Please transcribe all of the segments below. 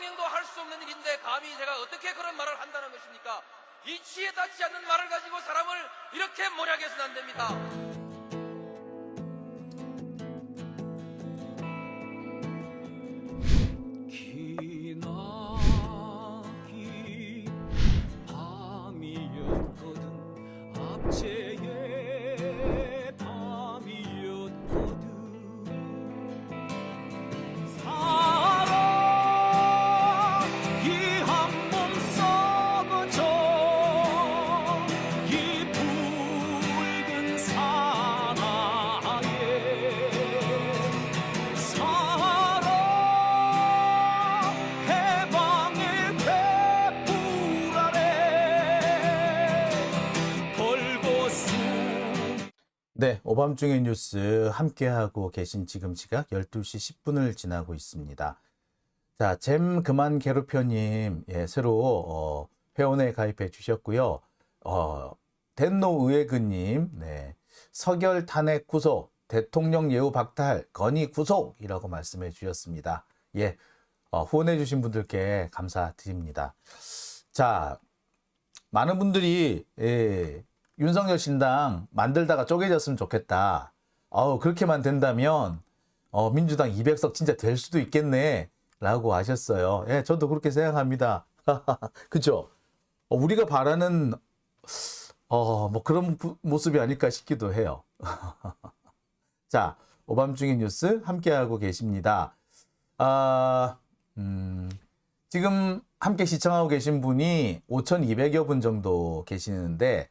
명도 할 수 없는 일인데 감히 제가 어떻게 그런 말을 한다는 것입니까? 이치에 닿지 않는 말을 가지고 사람을 이렇게 몰약해서는 안 됩니다. 기나긴 밤이었거든 압제의 밤이었거든 사랑이 한 몸 썩어져 이 붉은 사나에 사랑 해방의 횃불 아래 벌거수. 네, 오밤중의 뉴스 함께하고 계신 지금 시각 12시 10분을 지나고 있습니다. 자, 잼 그만 괴롭혀님, 예, 새로 회원에 가입해 주셨고요. 덴노 의회근님, 네, 서결 탄핵 구속, 대통령 예우 박탈, 건의 구속이라고 말씀해 주셨습니다. 예, 후원해 주신 분들께 감사드립니다. 자, 많은 분들이 윤석열 신당 만들다가 쪼개졌으면 좋겠다. 그렇게만 된다면 민주당 200석 진짜 될 수도 있겠네 라고 하셨어요. 예, 저도 그렇게 생각합니다. 그죠? 우리가 바라는 뭐 그런 모습이 아닐까 싶기도 해요. 자, 오밤중의 뉴스 함께하고 계십니다. 지금 함께 시청하고 계신 분이 5,200여 분 정도 계시는데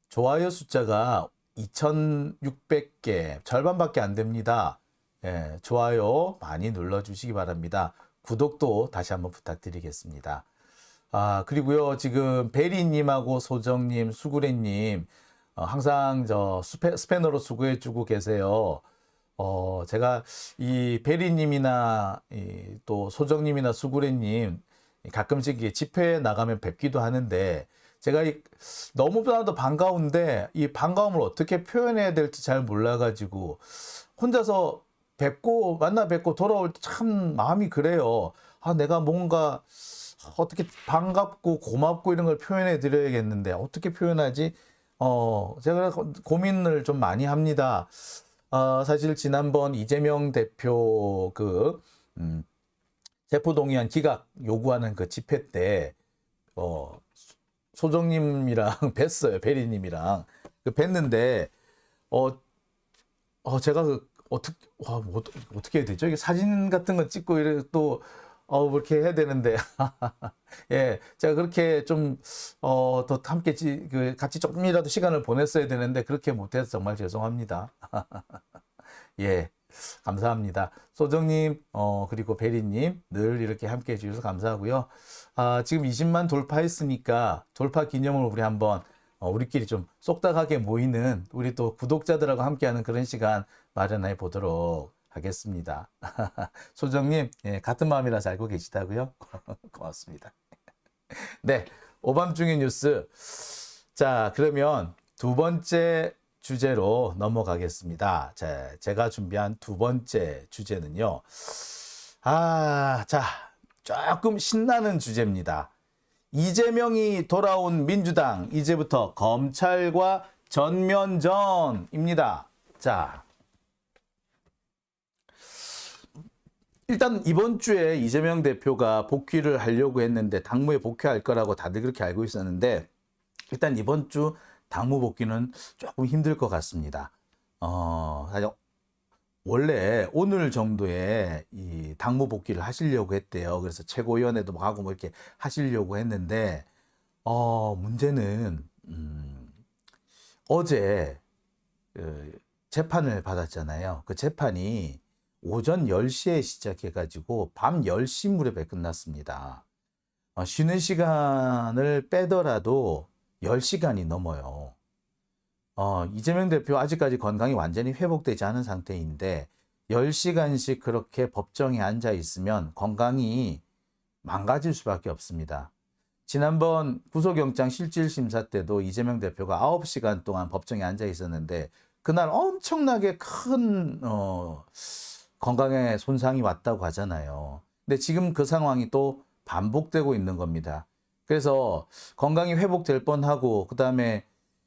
좋아요 숫자가 2,600개, 절반밖에 안 됩니다. 예, 좋아요 많이 눌러주시기 바랍니다. 구독도 다시 한번 부탁드리겠습니다. 그리고요, 지금 베리님하고 소정님, 수구레님, 항상 스패너로 수고해주고 계세요. 제가 이 베리님이나 또 소정님이나 수구레님 가끔씩 집회에 나가면 뵙기도 하는데 제가 너무나도 반가운데 이 반가움을 어떻게 표현해야 될지 잘 몰라가지고 혼자서 만나 뵙고 돌아올 때 참 마음이 그래요. 내가 뭔가 어떻게 반갑고 고맙고 이런 걸 표현해 드려야겠는데 어떻게 표현하지? 제가 고민을 좀 많이 합니다. 사실 지난번 이재명 대표 체포동의안 기각 요구하는 그 집회 때 소정님이랑 뵀어요. 베리님이랑 뵀는데 제가 어떻게 해야 되죠? 이게 사진 같은 거 찍고 이래 또 그렇게 해야 되는데 예, 제가 그렇게 좀 더 함께 같이 조금이라도 시간을 보냈어야 되는데 그렇게 못해서 정말 죄송합니다. 예, 감사합니다. 소정님, 그리고 베리님 늘 이렇게 함께 해주셔서 감사하고요. 지금 20만 돌파했으니까 돌파 기념으로 우리 한번 우리끼리 좀 쏙닥하게 모이는 우리 또 구독자들하고 함께하는 그런 시간 마련해 보도록 하겠습니다. 소정님, 예, 같은 마음이라서 알고 계시다고요? 고맙습니다. 네, 오밤중의 뉴스. 자, 그러면 두 번째 주제로 넘어가겠습니다. 자, 제가 준비한 두 번째 주제는요. 자, 조금 신나는 주제입니다. 이재명이 돌아온 민주당, 이제부터 검찰과 전면전입니다. 자, 일단 이번 주에 이재명 대표가 복귀를 하려고 했는데 당무에 복귀할 거라고 다들 그렇게 알고 있었는데 일단 이번 주 당무 복귀는 조금 힘들 것 같습니다. 사실 원래 오늘 정도에 이 당무 복귀를 하시려고 했대요. 그래서 최고위원회도 하고 뭐 이렇게 하시려고 했는데 문제는 어제 재판을 받았잖아요. 그 재판이 오전 10시에 시작해가지고 밤 10시 무렵에 끝났습니다. 쉬는 시간을 빼더라도 10시간이 넘어요. 이재명 대표 아직까지 건강이 완전히 회복되지 않은 상태인데 10시간씩 그렇게 법정에 앉아 있으면 건강이 망가질 수밖에 없습니다. 지난번 구속영장 실질심사 때도 이재명 대표가 9시간 동안 법정에 앉아 있었는데 그날 엄청나게 큰 건강에 손상이 왔다고 하잖아요. 근데 지금 그 상황이 또 반복되고 있는 겁니다. 그래서 건강이 회복될 뻔하고 그다음에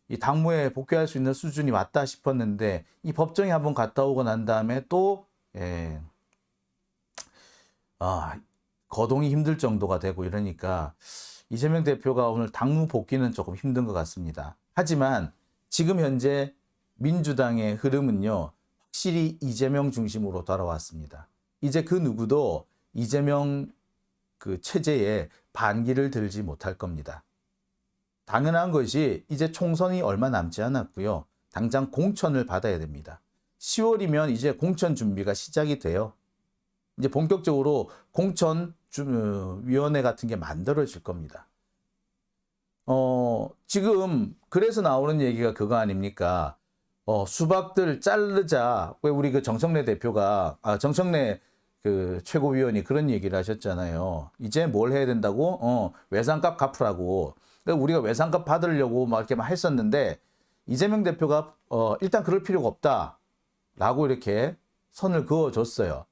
이 당무에 복귀할 수 있는 수준이 왔다 싶었는데 이 법정에 한번 갔다 오고 난 다음에 또 거동이 힘들 정도가 되고 이러니까 이재명 대표가 오늘 당무 복귀는 조금 힘든 것 같습니다. 하지만 지금 현재 민주당의 흐름은요, 확실히 이재명 중심으로 돌아왔습니다. 이제 그 누구도 이재명 그 체제에 반기를 들지 못할 겁니다. 당연한 것이 이제 총선이 얼마 남지 않았고요. 당장 공천을 받아야 됩니다. 10월이면 이제 공천 준비가 시작이 돼요. 이제 본격적으로 공천위원회 같은 게 만들어질 겁니다. 지금 그래서 나오는 얘기가 그거 아닙니까? 수박들 자르자. 왜 우리 그 정청래 대표가, 정청래 그 최고위원이 그런 얘기를 하셨잖아요. 이제 뭘 해야 된다고? 외상값 갚으라고. 그러니까 우리가 외상값 받으려고 막 이렇게 막 했었는데 이재명 대표가 일단 그럴 필요가 없다라고 이렇게 선을 그어줬어요.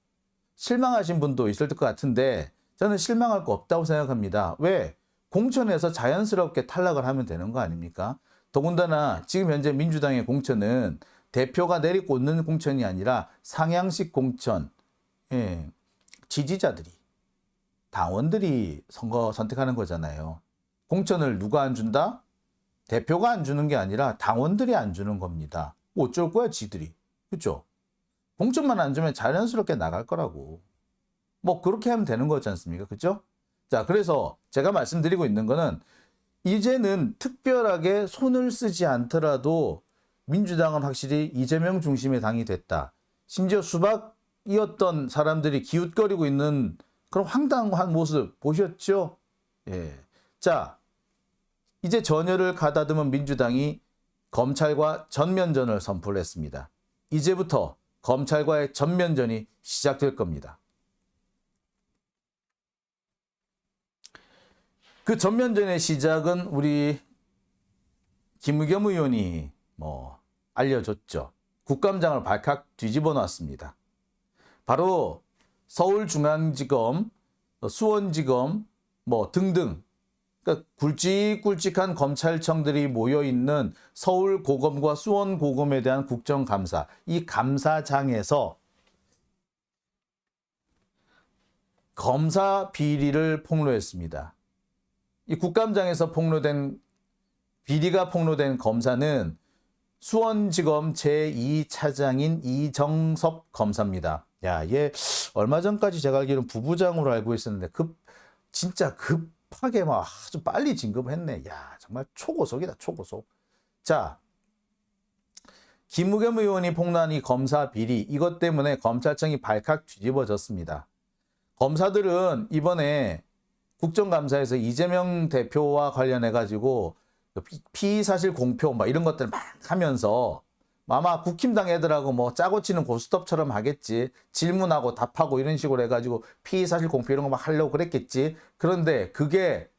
실망하신 분도 있을 것 같은데 저는 실망할 거 없다고 생각합니다. 왜? 공천에서 자연스럽게 탈락을 하면 되는 거 아닙니까? 더군다나 지금 현재 민주당의 공천은 대표가 내리꽂는 공천이 아니라 상향식 공천. 지지자들이, 당원들이 선택하는 거잖아요. 공천을 누가 안 준다? 대표가 안 주는 게 아니라 당원들이 안 주는 겁니다. 어쩔 거야, 지들이. 그렇죠? 공천만 안 주면 자연스럽게 나갈 거라고. 뭐 그렇게 하면 되는 거지 않습니까? 그렇죠? 자, 그래서 제가 말씀드리고 있는 거는 이제는 특별하게 손을 쓰지 않더라도 민주당은 확실히 이재명 중심의 당이 됐다. 심지어 수박이었던 사람들이 기웃거리고 있는 그런 황당한 모습 보셨죠? 자, 이제 전열을 가다듬은 민주당이 검찰과 전면전을 선포를 했습니다. 이제부터 검찰과의 전면전이 시작될 겁니다. 그 전면전의 시작은 우리 김의겸 의원이 알려줬죠. 국감장을 발칵 뒤집어 놨습니다. 바로 서울중앙지검, 수원지검 등등 그러니까 굵직굵직한 검찰청들이 모여있는 서울고검과 수원고검에 대한 국정감사, 이 감사장에서 검사 비리를 폭로했습니다. 이 국감장에서 비리가 폭로된 검사는 수원지검 제2차장인 이정섭 검사입니다. 야, 얘 얼마 전까지 제가 알기로는 부부장으로 알고 있었는데 진짜 급하게 막 아주 빨리 진급했네. 야, 정말 초고속이다, 초고속. 자, 김의겸 의원이 폭로한 이 검사 비리, 이것 때문에 검찰청이 발칵 뒤집어졌습니다. 검사들은 이번에 국정감사에서 이재명 대표와 관련해가지고 피의사실 공표 이런 것들 막 하면서 아마 국힘당 애들하고 짜고 치는 고스톱처럼 하겠지. 질문하고 답하고 이런 식으로 해가지고 피의사실 공표 이런 거 막 하려고 그랬겠지. 그런데 그게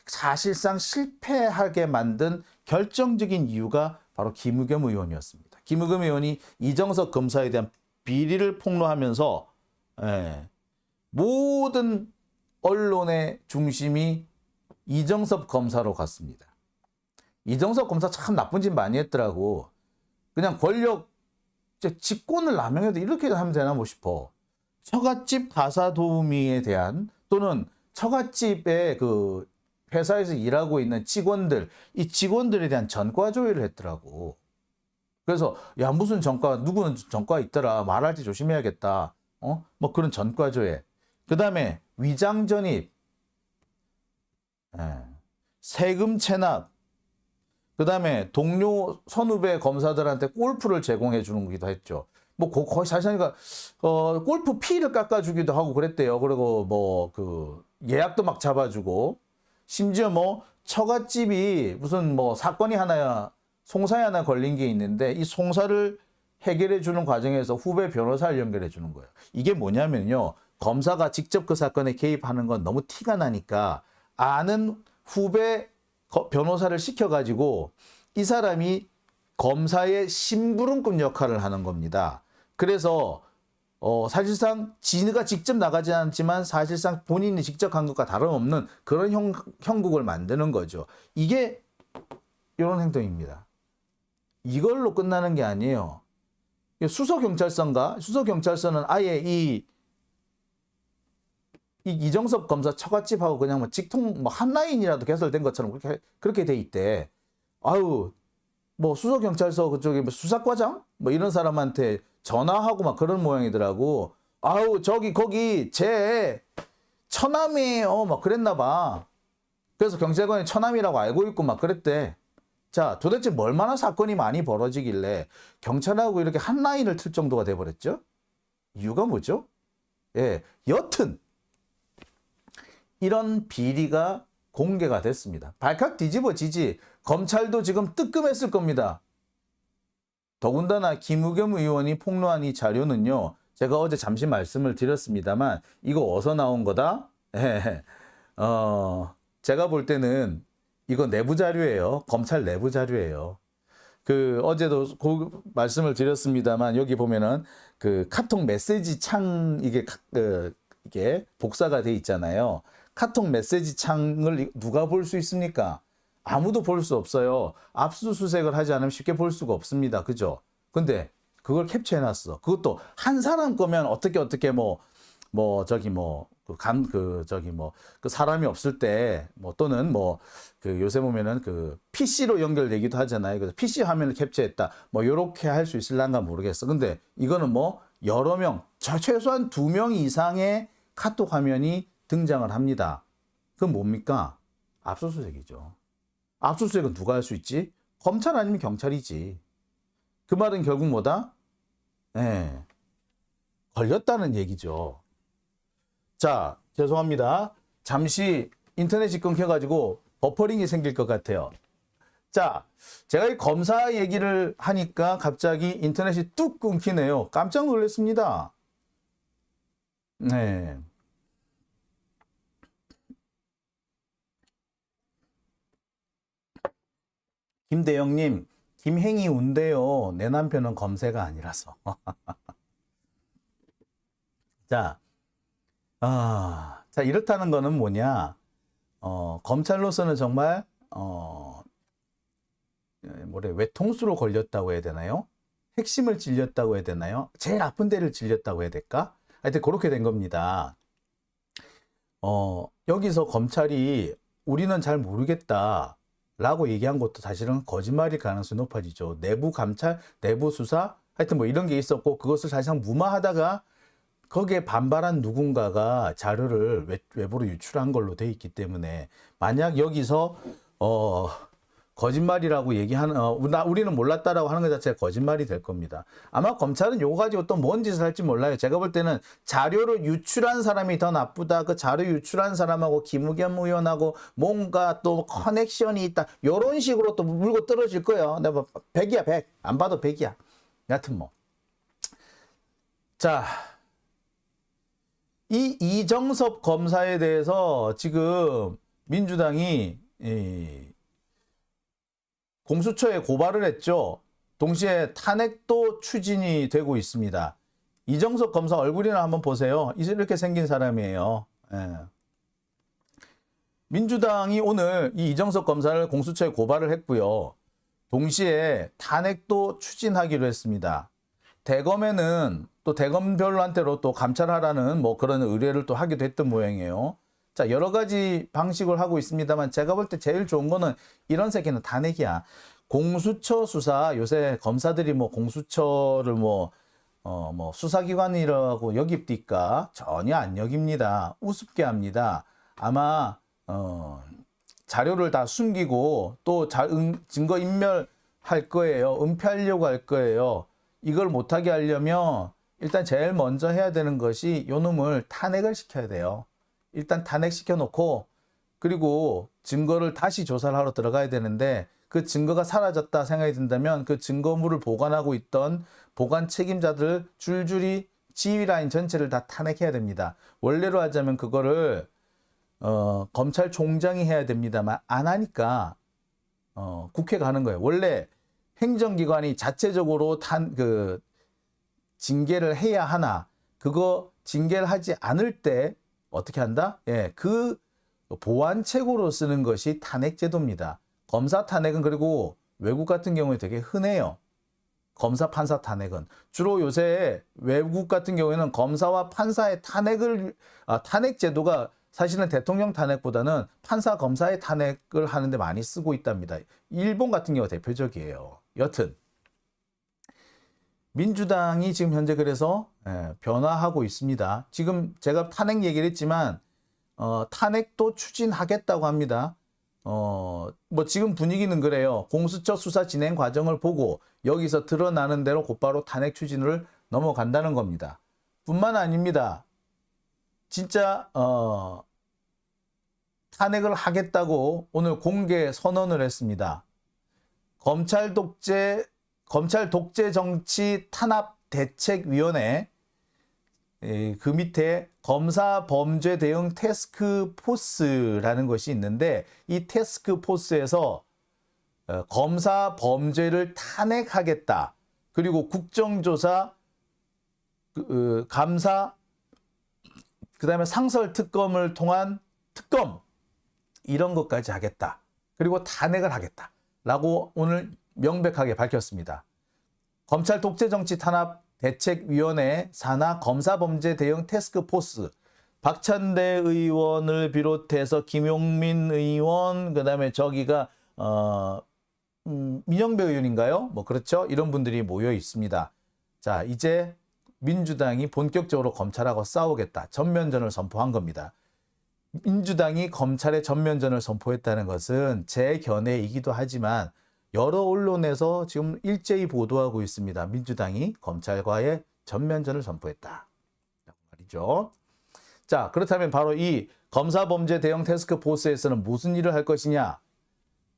사실상 실패하게 만든 결정적인 이유가 바로 김의겸 의원이었습니다. 김의겸 의원이 이정석 검사에 대한 비리를 폭로하면서 모든 언론의 중심이 이정섭 검사로 갔습니다. 이정섭 검사 참 나쁜 짓 많이 했더라고. 그냥 권력 직권을 남용해도 이렇게 하면 되나 싶어. 처갓집 가사 도우미에 대한 또는 처갓집의 그 회사에서 일하고 있는 직원들, 이 직원들에 대한 전과 조회를 했더라고. 그래서 야, 무슨 전과, 누구는 전과 있더라, 말할 때 조심해야겠다. 그런 전과 조회. 그 다음에 위장 전입, 세금 체납, 그 다음에 동료 선후배 검사들한테 골프를 제공해 주는 거기도 했죠. 거의 사실상 골프 피를 깎아주기도 하고 그랬대요. 그리고 예약도 막 잡아주고, 심지어 처갓집이 무슨 사건이 송사에 하나 걸린 게 있는데 이 송사를 해결해 주는 과정에서 후배 변호사를 연결해 주는 거예요. 이게 뭐냐면요, 검사가 직접 그 사건에 개입하는 건 너무 티가 나니까 아는 후배 변호사를 시켜가지고 이 사람이 검사의 심부름꾼 역할을 하는 겁니다. 그래서 사실상 지가 직접 나가지 않지만 사실상 본인이 직접 한 것과 다름없는 그런 형국을 만드는 거죠. 이게 이런 행동입니다. 이걸로 끝나는 게 아니에요. 수서경찰서는 아예 이정섭 검사 처갓집하고 그냥 뭐 직통 뭐 한 라인이라도 개설된 것처럼 그렇게 돼 있대. 아유, 뭐 수서경찰서 그쪽에 뭐 수사과장 뭐 이런 사람한테 전화하고 막 그런 모양이더라고. 아우, 거기 제 처남이에요 막 그랬나 봐. 그래서 경찰관이 처남이라고 알고 있고 막 그랬대. 자, 도대체 얼마나 사건이 많이 벌어지길래 경찰하고 이렇게 한 라인을 틀 정도가 돼버렸죠? 이유가 뭐죠? 예, 여튼 이런 비리가 공개가 됐습니다. 발칵 뒤집어지지. 검찰도 지금 뜨끔했을 겁니다. 더군다나 김우겸 의원이 폭로한 이 자료는요, 제가 어제 잠시 말씀을 드렸습니다만 이거 어디서 나온 거다? 제가 볼 때는 이거 내부 자료예요. 검찰 내부 자료예요. 어제도 말씀을 드렸습니다만 여기 보면은 카톡 메시지 창 이게 복사가 돼 있잖아요. 카톡 메시지 창을 누가 볼 수 있습니까? 아무도 볼 수 없어요. 압수수색을 하지 않으면 쉽게 볼 수가 없습니다. 그죠? 근데 그걸 캡처해놨어. 그것도 한 사람 거면 어떻게 그 사람이 없을 때 또는 요새 보면은 PC로 연결되기도 하잖아요. 그래서 PC 화면을 캡처했다. 요렇게 할 수 있을란가 모르겠어. 근데 이거는 여러 명, 최소한 2명 이상의 카톡 화면이 등장을 합니다. 그건 뭡니까? 압수수색이죠. 압수수색은 누가 할 수 있지? 검찰 아니면 경찰이지. 그 말은 결국 뭐다? 걸렸다는 얘기죠. 자, 죄송합니다. 잠시 인터넷이 끊겨가지고 버퍼링이 생길 것 같아요. 자, 제가 이 검사 얘기를 하니까 갑자기 인터넷이 뚝 끊기네요. 깜짝 놀랐습니다. 네. 김대영님, 김행이 운대요. 내 남편은 검사가 아니라서. 자, 이렇다는 거는 뭐냐? 검찰로서는 정말 외통수로 걸렸다고 해야 되나요? 핵심을 찔렸다고 해야 되나요? 제일 아픈 데를 찔렸다고 해야 될까? 하여튼 그렇게 된 겁니다. 여기서 검찰이 우리는 잘 모르겠다 라고 얘기한 것도 사실은 거짓말일 가능성이 높아지죠. 내부 감찰, 내부 수사, 하여튼 이런 게 있었고 그것을 사실상 무마하다가 거기에 반발한 누군가가 자료를 외부로 유출한 걸로 돼 있기 때문에 만약 여기서 거짓말이라고 우리는 몰랐다라고 하는 것 자체가 거짓말이 될 겁니다. 아마 검찰은 요거 가지고 또 뭔 짓을 할지 몰라요. 제가 볼 때는 자료를 유출한 사람이 더 나쁘다. 그 자료 유출한 사람하고 김우겸 의원하고 뭔가 또 커넥션이 있다. 요런 식으로 또 물고 떨어질 거예요. 내가 100이야 100. 안 봐도 100이야. 여하튼 자, 이 이정섭 검사에 대해서 지금 민주당이 공수처에 고발을 했죠. 동시에 탄핵도 추진이 되고 있습니다. 이정섭 검사 얼굴이나 한번 보세요. 이렇게 생긴 사람이에요. 민주당이 오늘 이 이정섭 검사를 공수처에 고발을 했고요. 동시에 탄핵도 추진하기로 했습니다. 대검에는 또 대검별로한테로 또 감찰하라는 그런 의뢰를 또 하기도 했던 모양이에요. 자, 여러 가지 방식을 하고 있습니다만 제가 볼 때 제일 좋은 거는 이런 새끼는 탄핵이야. 공수처 수사, 요새 검사들이 공수처를 수사기관이라고 여깁니까? 전혀 안 여깁니다. 우습게 합니다. 아마 자료를 다 숨기고 또 증거 인멸할 거예요. 은폐하려고 할 거예요. 이걸 못하게 하려면 일단 제일 먼저 해야 되는 것이 요 놈을 탄핵을 시켜야 돼요. 일단 탄핵시켜 놓고 그리고 증거를 다시 조사를 하러 들어가야 되는데 그 증거가 사라졌다 생각이 든다면 그 증거물을 보관하고 있던 보관 책임자들 줄줄이 지휘 라인 전체를 다 탄핵해야 됩니다. 원래로 하자면 그거를 검찰총장이 해야 됩니다만 안 하니까 국회가 하는 거예요. 원래 행정기관이 자체적으로 징계를 해야 하나 그거 징계를 하지 않을 때 어떻게 한다? 예, 그 보완책으로 쓰는 것이 탄핵제도입니다. 검사 탄핵은 그리고 외국 같은 경우에 되게 흔해요. 검사 판사 탄핵은 주로 요새 외국 같은 경우에는 검사와 판사의 탄핵 제도가 사실은 대통령 탄핵보다는 판사 검사의 탄핵을 하는데 많이 쓰고 있답니다. 일본 같은 경우가 대표적이에요. 여튼 민주당이 지금 현재 그래서 변화하고 있습니다. 지금 제가 탄핵 얘기를 했지만 탄핵도 추진하겠다고 합니다. 뭐 지금 분위기는 그래요. 공수처 수사 진행 과정을 보고 여기서 드러나는 대로 곧바로 탄핵 추진을 넘어간다는 겁니다. 뿐만 아닙니다. 진짜 탄핵을 하겠다고 오늘 공개 선언을 했습니다. 검찰 독재 정치 탄압 대책위원회 그 밑에 검사 범죄 대응 태스크 포스라는 것이 있는데 이 태스크 포스에서 검사 범죄를 탄핵하겠다. 그리고 국정조사, 감사, 그다음에 상설 특검을 통한 특검 이런 것까지 하겠다. 그리고 탄핵을 하겠다. 라고 오늘 명백하게 밝혔습니다. 검찰 독재 정치 탄압 대책위원회 산하 검사범죄 대응 태스크포스 박찬대 의원을 비롯해서 김용민 의원 그다음에 저기가 민영배 의원인가요? 뭐 그렇죠. 이런 분들이 모여 있습니다. 자, 이제 민주당이 본격적으로 검찰하고 싸우겠다. 전면전을 선포한 겁니다. 민주당이 검찰의 전면전을 선포했다는 것은 제 견해이기도 하지만 여러 언론에서 지금 일제히 보도하고 있습니다. 민주당이 검찰과의 전면전을 선포했다. 말이죠. 자, 그렇다면 바로 이 검사범죄 대응 태스크포스에서는 무슨 일을 할 것이냐?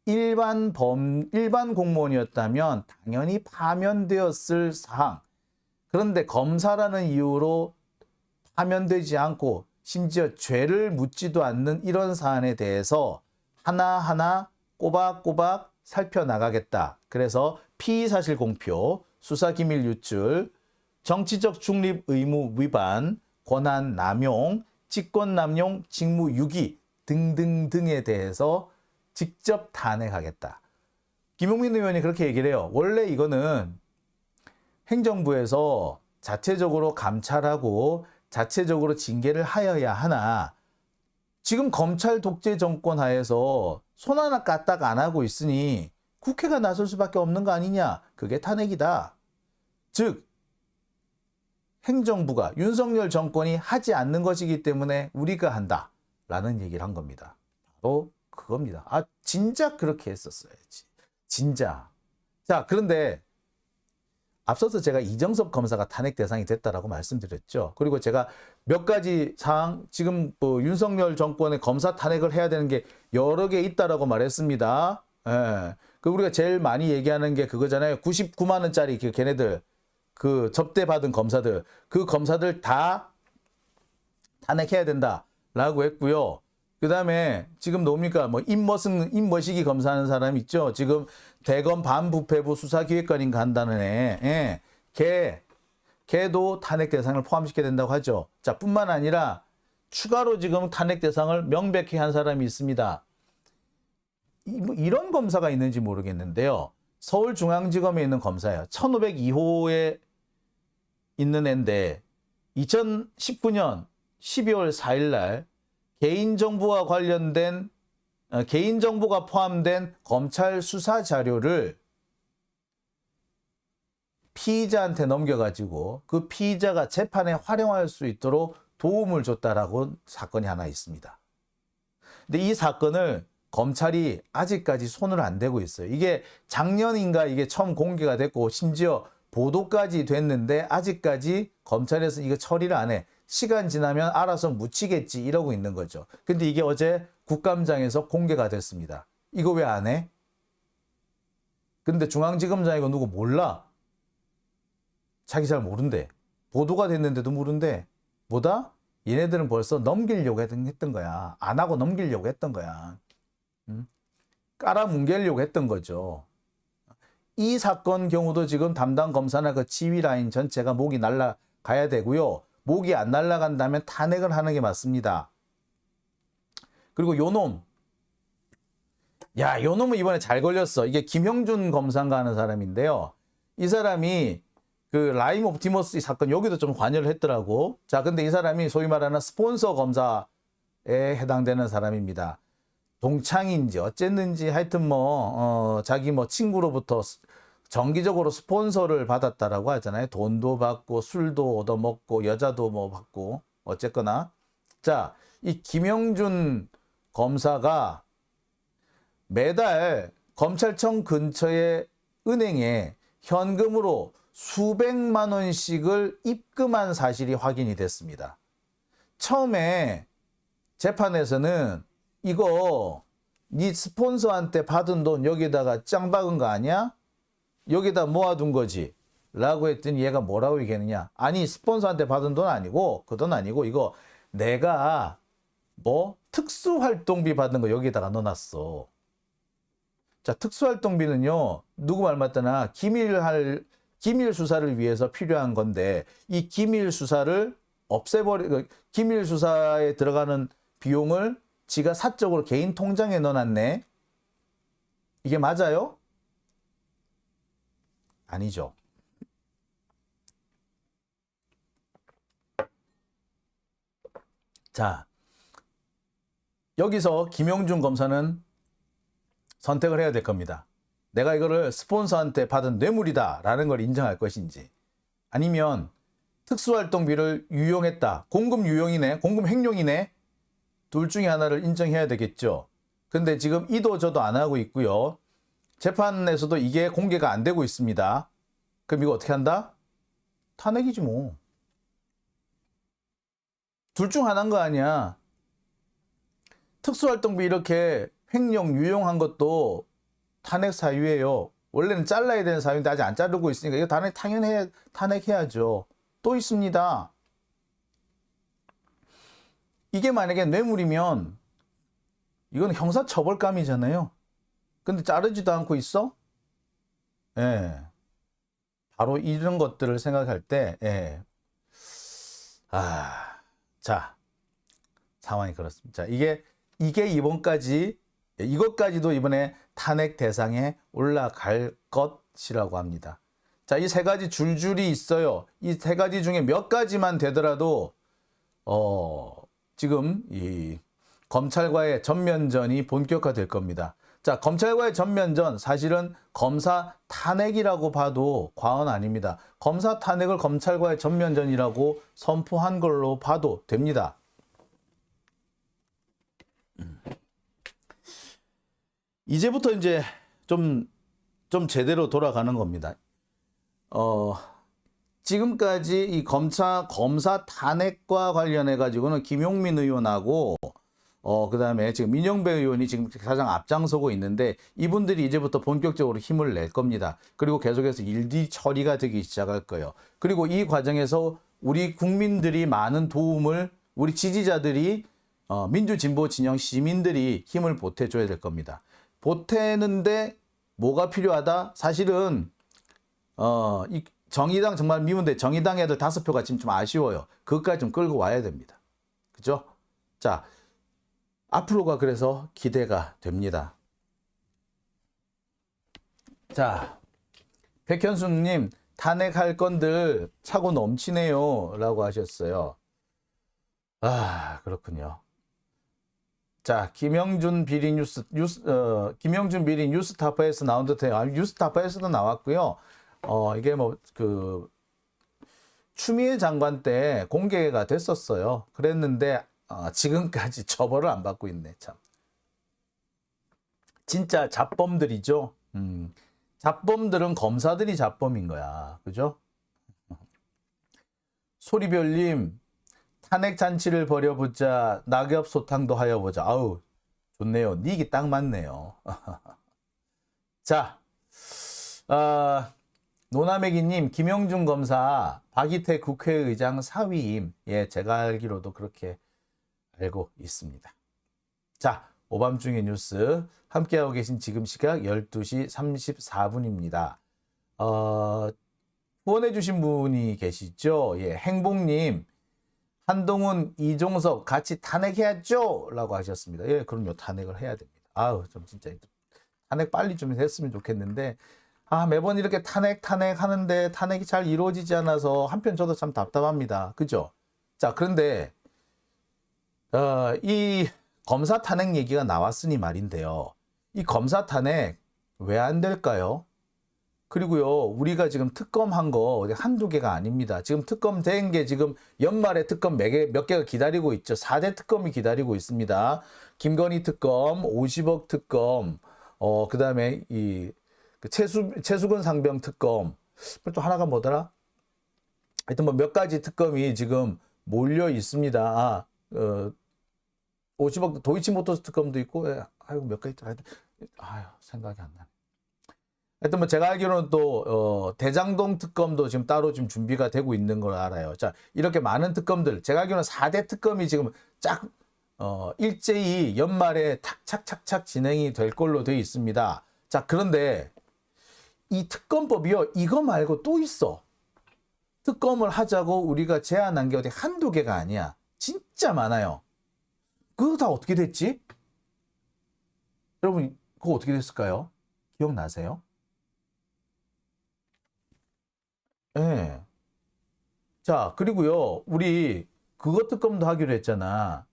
일반 공무원이었다면 당연히 파면되었을 사항. 그런데 검사라는 이유로 파면되지 않고 심지어 죄를 묻지도 않는 이런 사안에 대해서 하나하나 꼬박꼬박 살펴나가겠다. 그래서 피의사실 공표, 수사기밀 유출, 정치적 중립 의무 위반, 권한 남용, 직권 남용, 직무 유기 등등등에 대해서 직접 탄핵하겠다. 김용민 의원이 그렇게 얘기를 해요. 원래 이거는 행정부에서 자체적으로 감찰하고 자체적으로 징계를 하여야 하나 지금 검찰 독재 정권 하에서 손 하나 까딱 안 하고 있으니 국회가 나설 수밖에 없는 거 아니냐. 그게 탄핵이다. 즉 행정부가 윤석열 정권이 하지 않는 것이기 때문에 우리가 한다라는 얘기를 한 겁니다. 바로 그겁니다. 아 진짜 그렇게 했었어야지. 진짜. 자 그런데 앞서서 제가 이정섭 검사가 탄핵 대상이 됐다라고 말씀드렸죠. 그리고 제가 몇 가지 사항 지금 뭐 윤석열 정권의 검사 탄핵을 해야 되는 게 여러 개 있다라고 말했습니다. 예. 그 우리가 제일 많이 얘기하는 게 그거잖아요. 99만 원짜리 그 걔네들 그 접대받은 검사들 그 검사들 다 탄핵해야 된다라고 했고요. 그 다음에 지금 뭡니까? 뭐 임머시기 검사하는 사람 있죠. 지금 대검 반부패부 수사기획관인가 한다는 애. 예. 걔도 탄핵 대상을 포함시켜야 된다고 하죠. 자, 뿐만 아니라 추가로 지금 탄핵 대상을 명백히 한 사람이 있습니다. 이런 검사가 있는지 모르겠는데요. 서울중앙지검에 있는 검사예요. 1502호에 있는 애인데 2019년 12월 4일 날 개인정보와 관련된 개인정보가 포함된 검찰 수사 자료를 피의자한테 넘겨가지고 그 피의자가 재판에 활용할 수 있도록 도움을 줬다라고 사건이 하나 있습니다. 근데 이 사건을 검찰이 아직까지 손을 안 대고 있어요. 이게 작년인가 이게 처음 공개가 됐고 심지어 보도까지 됐는데 아직까지 검찰에서 이거 처리를 안 해. 시간 지나면 알아서 묻히겠지 이러고 있는 거죠. 근데 이게 어제 국감장에서 공개가 됐습니다. 이거 왜 안 해? 근데 중앙지검장 이거 누구 몰라? 자기 잘 모른대. 보도가 됐는데도 모른대. 뭐다? 얘네들은 벌써 넘기려고 했던 거야. 안 하고 넘기려고 했던 거야. 깔아뭉개려고 했던 거죠. 이 사건 경우도 지금 담당 검사나 그 지휘 라인 전체가 목이 날라가야 되고요. 목이 안 날아간다면 탄핵을 하는 게 맞습니다. 그리고 요놈, 야, 요놈은 이번에 잘 걸렸어. 이게 김형준 검사인가 하는 사람인데요. 이 사람이 그 라임 옵티머스 사건 여기도 좀 관여를 했더라고. 자, 근데 이 사람이 소위 말하는 스폰서 검사에 해당되는 사람입니다. 동창인지 어쨌는지 하여튼 뭐 자기 뭐 친구로부터 정기적으로 스폰서를 받았다라고 하잖아요. 돈도 받고 술도 얻어먹고 여자도 뭐 받고 어쨌거나. 자, 이 김영준 검사가 매달 검찰청 근처의 은행에 현금으로 수백만 원씩을 입금한 사실이 확인이 됐습니다. 처음에 재판에서는 이거 네 스폰서한테 받은 돈 여기다가 짱 박은 거 아니야? 여기다 모아둔 거지 라고 했더니 얘가 뭐라고 얘기했느냐, 아니 스폰서한테 받은 돈 아니고 그 돈 아니고 이거 내가 뭐 특수활동비 받은 거 여기다가 넣어놨어. 자, 특수활동비는요 누구 말 맞다나 기밀 수사를 위해서 필요한 건데 이 기밀 수사를 기밀 수사에 들어가는 비용을 지가 사적으로 개인 통장에 넣어놨네. 이게 맞아요? 아니죠. 자, 여기서 김영준 검사는 선택을 해야 될 겁니다. 내가 이거를 스폰서한테 받은 뇌물이다 라는 걸 인정할 것인지, 아니면 특수활동비를 유용했다, 공금 유용이네, 공금 횡령이네, 둘 중에 하나를 인정해야 되겠죠. 근데 지금 이도 저도 안 하고 있고요. 재판에서도 이게 공개가 안 되고 있습니다. 그럼 이거 어떻게 한다? 탄핵이지 뭐. 둘 중 하나인 거 아니야. 특수활동비 이렇게 횡령 유용한 것도 탄핵 사유예요. 원래는 잘라야 되는 사유인데 아직 안 자르고 있으니까 이거 당연히 탄핵해야죠. 또 있습니다. 이게 만약에 뇌물이면 이건 형사처벌감이잖아요. 근데 자르지도 않고 있어? 예. 바로 이런 것들을 생각할 때, 예. 자, 상황이 그렇습니다. 자, 이게 이것까지도 이번에 탄핵 대상에 올라갈 것이라고 합니다. 자, 이 세 가지 줄줄이 있어요. 이 세 가지 중에 몇 가지만 되더라도, 지금 이 검찰과의 전면전이 본격화될 겁니다. 자, 검찰과의 전면전, 사실은 검사 탄핵이라고 봐도 과언 아닙니다. 검사 탄핵을 검찰과의 전면전이라고 선포한 걸로 봐도 됩니다. 이제부터 이제 좀 제대로 돌아가는 겁니다. 지금까지 이 검사 탄핵과 관련해 가지고는 김용민 의원하고 그다음에 지금 민영배 의원이 지금 가장 앞장서고 있는데, 이분들이 이제부터 본격적으로 힘을 낼 겁니다. 그리고 계속해서 일뒤 처리가 되기 시작할 거예요. 그리고 이 과정에서 우리 국민들이 많은 도움을, 우리 지지자들이 민주진보 진영 시민들이 힘을 보태줘야 될 겁니다. 보태는데 뭐가 필요하다? 사실은 이 정의당 정말 미운데 정의당 애들 5표가 지금 좀 아쉬워요. 그것까지 좀 끌고 와야 됩니다. 그죠? 자, 앞으로가 그래서 기대가 됩니다. 자, 백현수님, 탄핵할 건들 차고 넘치네요 라고 하셨어요. 그렇군요. 자, 김영준 비리 뉴스타파에서 나온 듯해요. 뉴스타파에서도 나왔고요. 이게 뭐 추미애 장관 때 공개가 됐었어요. 그랬는데 지금까지 처벌을 안 받고 있네. 참, 진짜 잡범들이죠. 잡범들은 검사들이 잡범인 거야. 그죠? 소리별님, 탄핵 잔치를 벌여보자, 낙엽 소탕도 하여보자. 아우, 좋네요. 닉이 딱 맞네요. 자, 노나메기님, 김영준 검사 박이태 국회의장 사위임. 예, 제가 알기로도 그렇게 알고 있습니다. 자, 오밤중의 뉴스 함께하고 계신 지금 시각 12시 34분입니다. 후원해 주신 분이 계시죠? 예, 행복님, 한동훈, 이종석 같이 탄핵해야죠? 라고 하셨습니다. 예, 그럼요. 탄핵을 해야 됩니다. 아우, 좀 진짜 탄핵 빨리 좀 했으면 좋겠는데, 매번 이렇게 탄핵 하는데 탄핵이 잘 이루어지지 않아서 한편 저도 참 답답합니다. 그죠? 자, 그런데, 이 검사 탄핵 얘기가 나왔으니 말인데요. 이 검사 탄핵 왜 안 될까요? 그리고요, 우리가 지금 특검한 거 한두 개가 아닙니다. 지금 특검 된 게 지금 연말에 특검 몇 개가 기다리고 있죠. 4대 특검이 기다리고 있습니다. 김건희 특검, 50억 특검, 그 다음에 최수근 상병 특검, 또 하나가 뭐더라? 하여튼 뭐 몇 가지 특검이 지금 몰려 있습니다. 50억 도이치모터스 특검도 있고, 아이고, 몇 가지, 생각이 안 나네. 하여튼 뭐 제가 알기로는 또 대장동 특검도 지금 따로 지금 준비가 되고 있는 걸 알아요. 자, 이렇게 많은 특검들, 제가 알기로는 4대 특검이 지금 일제히 연말에 착착착 진행이 될 걸로 되어 있습니다. 자, 그런데 이 특검법이요, 이거 말고 또 있어. 특검을 하자고 우리가 제안한 게 어디 한두 개가 아니야. 진짜 많아요. 그거 다 어떻게 됐지? 여러분, 그거 어떻게 됐을까요? 기억나세요? 예. 자, 그리고요, 우리 그거 특검도 하기로 했잖아.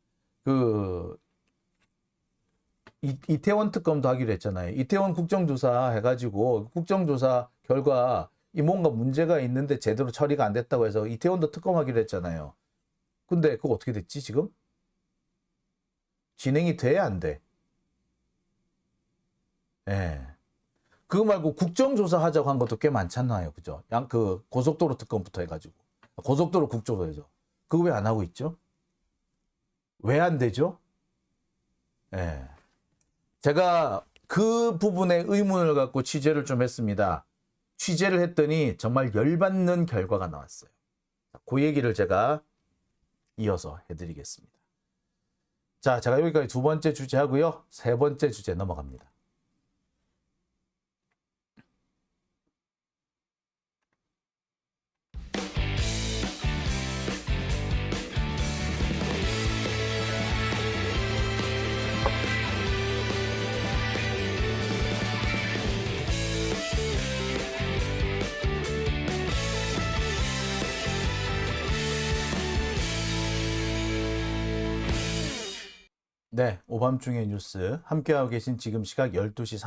이태원 특검도 하기로 했잖아요. 이태원 국정조사 해가지고 국정조사 결과 뭔가 문제가 있는데 제대로 처리가 안 됐다고 해서 이태원도 특검하기로 했잖아요. 근데 그거 어떻게 됐지, 지금? 진행이 돼야 안 돼. 예. 그거 말고 국정조사 하자고 한 것도 꽤 많잖아요. 그죠? 고속도로 특검부터 해가지고. 고속도로 국조로해죠. 그거 왜 안 하고 있죠? 왜 안 되죠? 예. 제가 그 부분에 의문을 갖고 취재를 좀 했습니다. 취재를 했더니 정말 열받는 결과가 나왔어요. 그 얘기를 제가 이어서 해드리겠습니다. 자, 제가 여기까지 두 번째 주제 하고요. 세 번째 주제 넘어갑니다. 네, 오밤중의 뉴스 함께하고 계신 지금 시각 12시